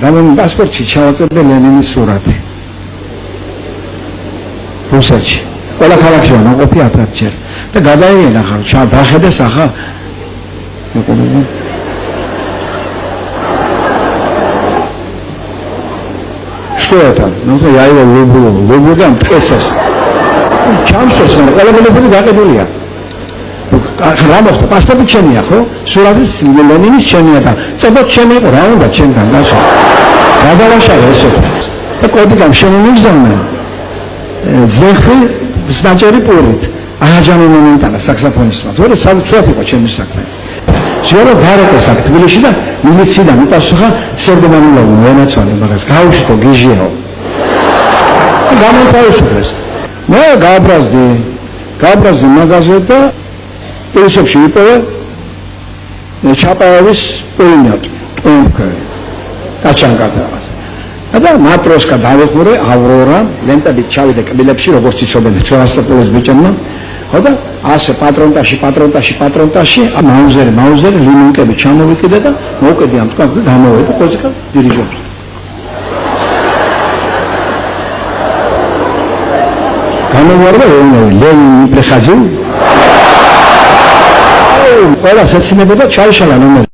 გამომი პასპორტში ჩავაწერე ლენინის სურათი. რუსეთში. ყველა ქალაქში ვარ, ყოფი 10 ჯერ. და გადაიენა ხარ, დახედეს ახლა. მეკობრე. Что это? Ну, я его люблю там ТСС. Чамсос, ყველა გელებული გაყიდულია. რა მოხდა? პასპორტი ჩემია, ხო? სურათი ლენინის ჩემია და წებოთ ჩემი იყო, რა უნდა ჩემთან გასვა. გადავაშალე ესე. და კოდი გამშემომიგზავნა. ზეხვი სნაჭერი პურით. აჯანი მომენტანა საქსაფონისტმა. თორე ცალ იყო ჩემი საქმე. შეიძლება გარეკეს აქ თბილისში და მილიციდან უპასუხა სერგომანულოვი მონაცვალე მაგას გაუშვო გიჟიაო. გამოთავისუფლეს. მე გააბრაზდი მაგაზე და პილისებში იპოვე ჩაპაევის პულინიოტი, ტომფქერი, ტაჩანგატას. და მატროსკა დავეხურე ავრორა, ლენტებით ჩავიდე კბილებში, როგორც იცოდნენ სევასტოპოლის ბიჭებმა. ხო და ასე პატრონტაში, მაუზერი, ლიმონკები ჩამოვიკიდე და მოვკედი ამ თქვა და გამოვედი კოწიკა დირიჟორს. გამოვარდა ლენინი პრეხაზი. ყველა საცინებოდა ჩაიშალა ნომერი.